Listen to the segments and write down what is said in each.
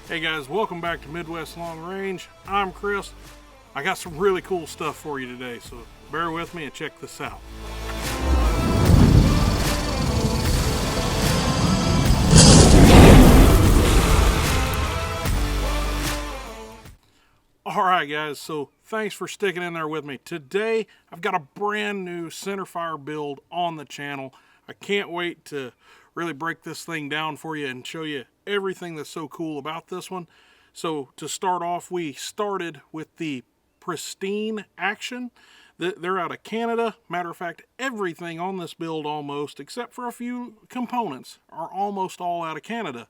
Hey guys, welcome back to Midwest Long Range. I'm Chris. I got some really cool stuff for you today, so bear with me and check this out. Alright guys, so thanks for sticking in there with me. Today, I've got a brand new centerfire build on the channel. I can't wait to really break this thing down for you and show you everything that's so cool about this one. So to start off, we started with the Pristine Action. They're out of Canada. Matter of fact, everything on this build almost, except for a few components, are almost all out of Canada.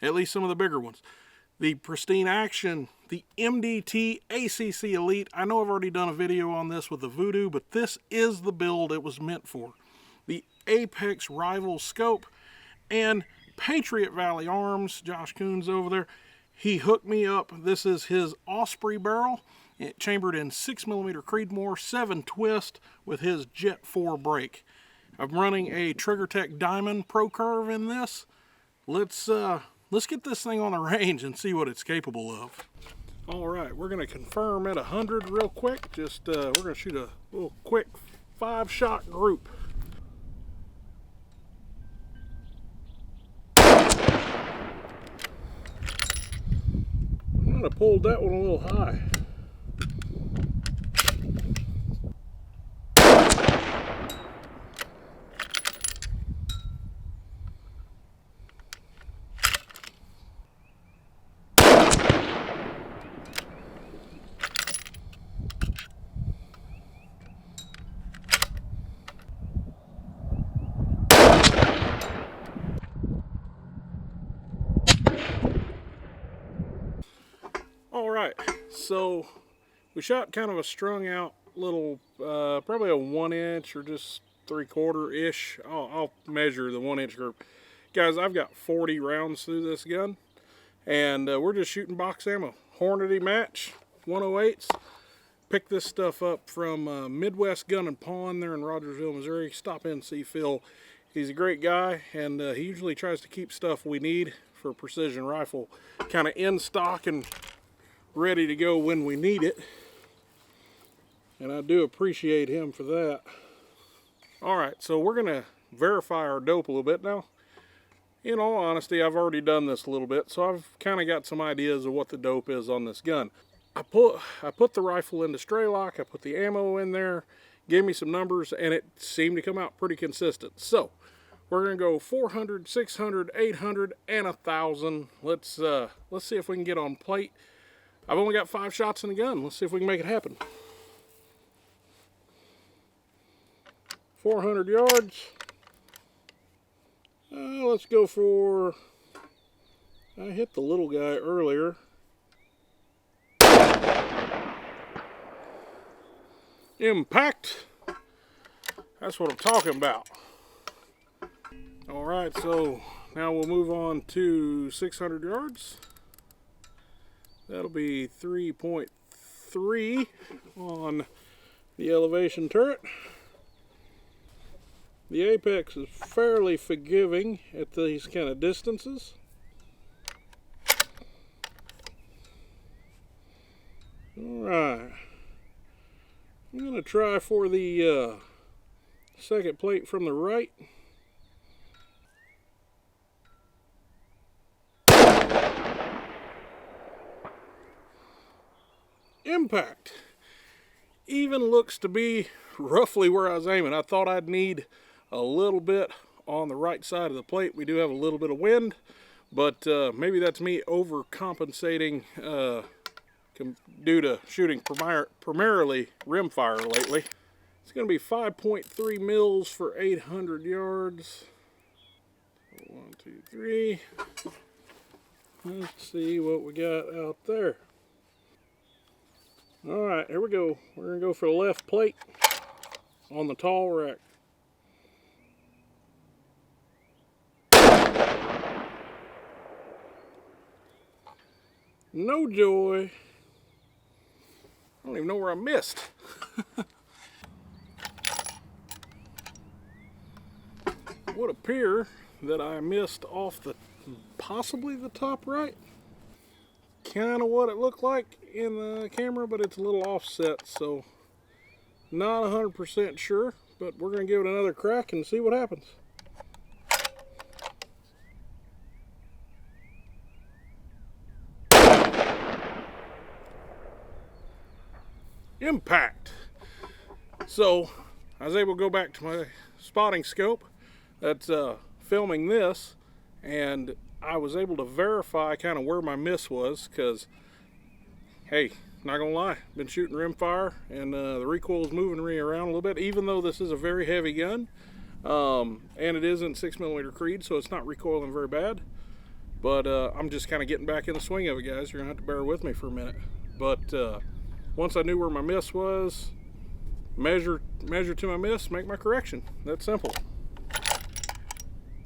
At least some of the bigger ones. The Pristine Action, the MDT ACC Elite. I know I've already done a video on this with the Voodoo, but this is the build it was meant for. The Apex Rival Scope and Patriot Valley Arms, Josh Coons over there, he hooked me up. This is his Osprey barrel, chambered in 6mm Creedmoor 7 twist with his Jet 4 brake. I'm running a TriggerTech Diamond Pro Curve in this. Let's get this thing on the range and see what it's capable of. All right, we're gonna confirm at 100 real quick. We're gonna shoot a little quick 5-shot group. I pulled that one a little high. Alright, so we shot kind of a strung out little, probably a 1-inch or just 3/4-ish. I'll measure the 1-inch group. Guys, I've got 40 rounds through this gun, and we're just shooting box ammo. Hornady match, 108s. Picked this stuff up from Midwest Gun and Pawn there in Rogersville, Missouri. Stop in and see Phil. He's a great guy, and he usually tries to keep stuff we need for precision rifle kind of in stock and ready to go when we need it, and I do appreciate him for that. Alright, so we're going to verify our dope a little bit now. In all honesty, I've already done this a little bit, so I've kind of got some ideas of what the dope is on this gun. I put the rifle into stray lock, I put the ammo in there, gave me some numbers, and it seemed to come out pretty consistent. So we're going to go 400, 600, 800, and 1,000. Let's see if we can get on plate. I've only got 5 shots in the gun. Let's see if we can make it happen. 400 yards. Let's go for... I hit the little guy earlier. Impact. That's what I'm talking about. Alright, so now we'll move on to 600 yards. That'll be 3.3 on the elevation turret. The Apex is fairly forgiving at these kind of distances. Alright. I'm going to try for the second plate from the right. Impact. Even looks to be roughly where I was aiming. I thought I'd need a little bit on the right side of the plate. We do have a little bit of wind, but maybe that's me overcompensating due to shooting primarily rimfire lately. It's going to be 5.3 mils for 800 yards. 1, 2, 3. Let's see what we got out there. Alright, here we go. We're going to go for the left plate on the tall rack. No joy. I don't even know where I missed. Would appear that I missed off the possibly the top right. kind of what it looked like in the camera, but it's a little offset, so not 100% sure, but we're going to give it another crack and see what happens. Impact. So I was able to go back to my spotting scope that's filming this, and I was able to verify kind of where my miss was, because hey, not gonna lie, been shooting rimfire and the recoil is moving me around a little bit, even though this is a very heavy gun, and it isn't 6mm Creed, so it's not recoiling very bad. But I'm just kind of getting back in the swing of it, guys. You're gonna have to bear with me for a minute. But once I knew where my miss was, measure to my miss, make my correction. That's simple.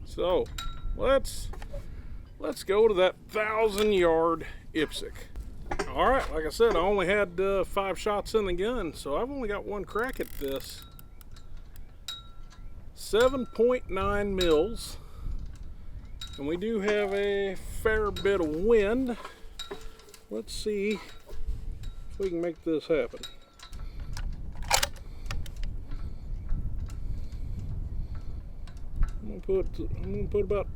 So let's go to that 1,000-yard IPSC. All right, like I said, I only had 5 shots in the gun, so I've only got one crack at this. 7.9 mils, and we do have a fair bit of wind. Let's see if we can make this happen. I'm gonna put about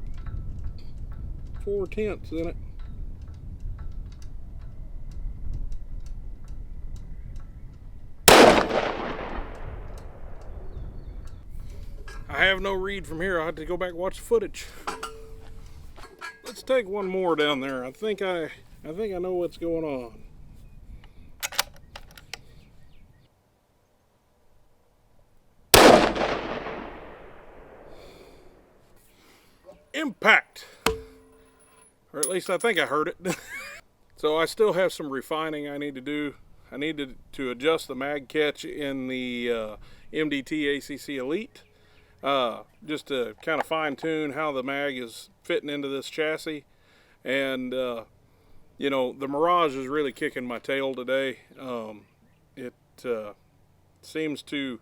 4/10 in it. I have no read from here. I have to go back and watch the footage. Let's take one more down there. I think I know what's going on. Impact, or at least I think I heard it. So I still have some refining I need to do. I need to adjust the mag catch in the MDT ACC Elite, just to kind of fine tune how the mag is fitting into this chassis. And you know, the Mirage is really kicking my tail today. It seems to,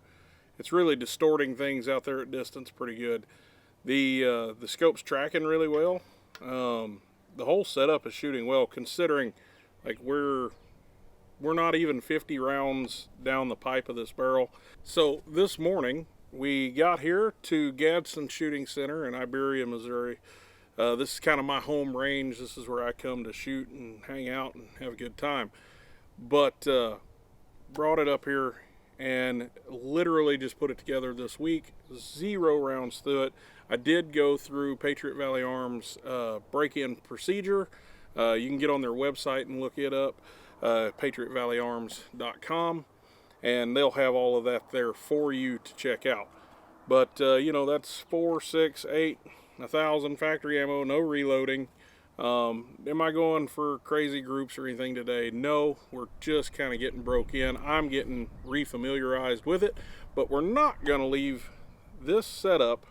it's really distorting things out there at distance pretty good. The scope's tracking really well. The whole setup is shooting well, considering like we're not even 50 rounds down the pipe of this barrel. So this morning we got here to Gadsden Shooting Center in Iberia, Missouri. This is kind of my home range. This is where I come to shoot and hang out and have a good time. But brought it up here and literally just put it together this week. 0 rounds through it. I did go through Patriot Valley Arms break-in procedure. You can get on their website and look it up, patriotvalleyarms.com, and they'll have all of that there for you to check out. But you know, that's 4, 6, 8, 1,000 factory ammo, no reloading. Am I going for crazy groups or anything today? No, we're just kind of getting broke in. I'm getting refamiliarized with it, but we're not going to leave this setup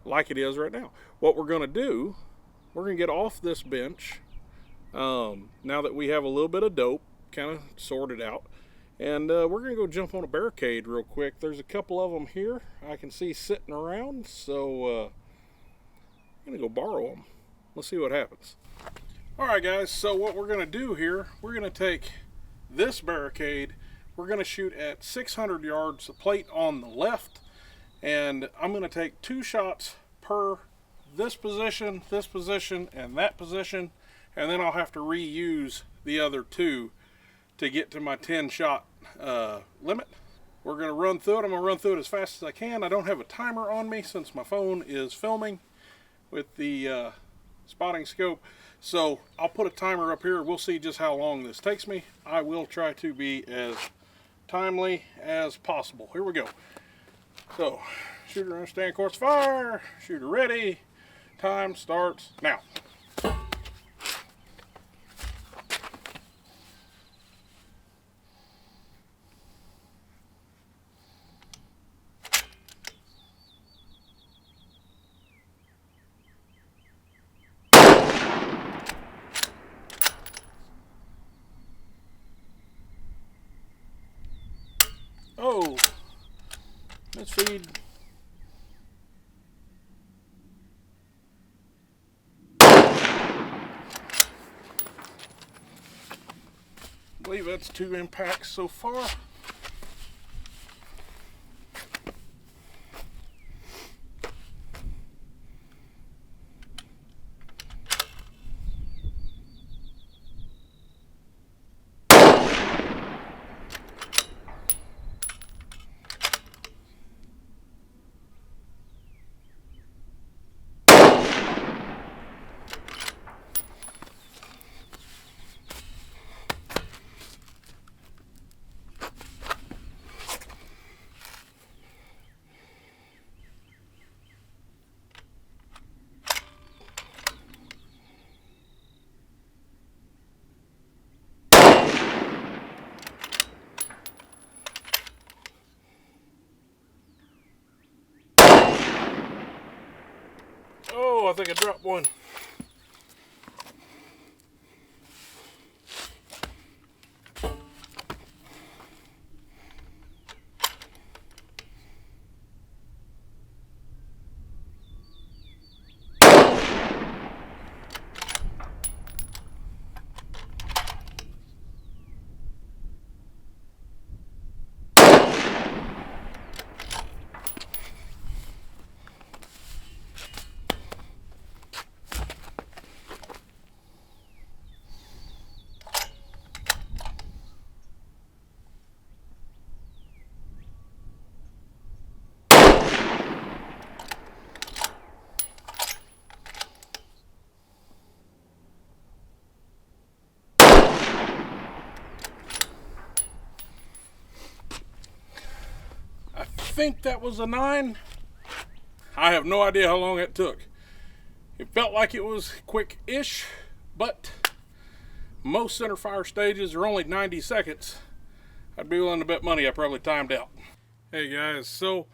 like it is right now. What we're going to do, we're going to get off this bench now that we have a little bit of dope kind of sorted out, and we're going to go jump on a Barricade real quick. There's a couple of them here I can see sitting around, so I'm going to go borrow them. Let's see what happens. Alright guys, so what we're going to do here, we're going to take this Barricade, we're going to shoot at 600 yards, the plate on the left, and I'm going to take 2 shots per this position, and that position, and then I'll have to reuse the other 2 to get to my 10 shot limit. We're going to run through it. I'm going to run through it as fast as I can. I don't have a timer on me since my phone is filming with the spotting scope, so I'll put a timer up here. We'll see just how long this takes me. I will try to be as timely as possible. Here we go. So, shooter understand course fire, shooter ready, time starts now. Oh, let's feed. believe that's 2 impacts so far. Oh, I think I dropped one. I think that was a 9. I have no idea how long it took. It felt like it was quick-ish, but most centerfire stages are only 90 seconds. I'd be willing to bet money I probably timed out. Hey guys, so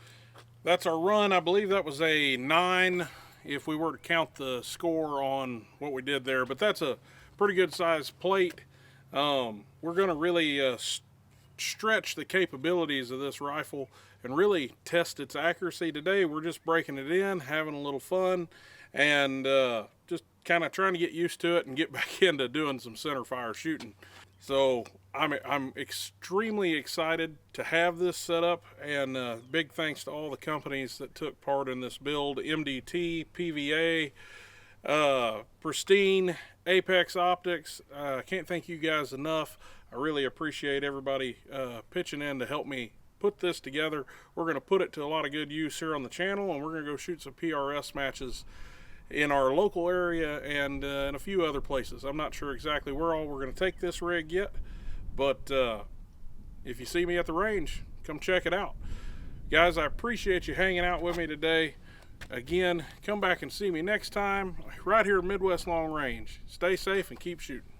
that's our run. I believe that was a 9 if we were to count the score on what we did there, but that's a pretty good sized plate. We're going to really stretch the capabilities of this rifle and really test its accuracy today. We're just breaking it in, having a little fun, and just kind of trying to get used to it and get back into doing some centerfire shooting. So I'm extremely excited to have this set up, and big thanks to all the companies that took part in this build: MDT, PVA, Pristine, Apex Optics. I can't thank you guys enough. I really appreciate everybody pitching in to help me put this together. We're going to put it to a lot of good use here on the channel, and we're going to go shoot some PRS matches in our local area and in a few other places. I'm not sure exactly where all we're going to take this rig yet, but if you see me at the range, come check it out. Guys, I appreciate you hanging out with me today. Again, come back and see me next time right here at Midwest Long Range. Stay safe and keep shooting.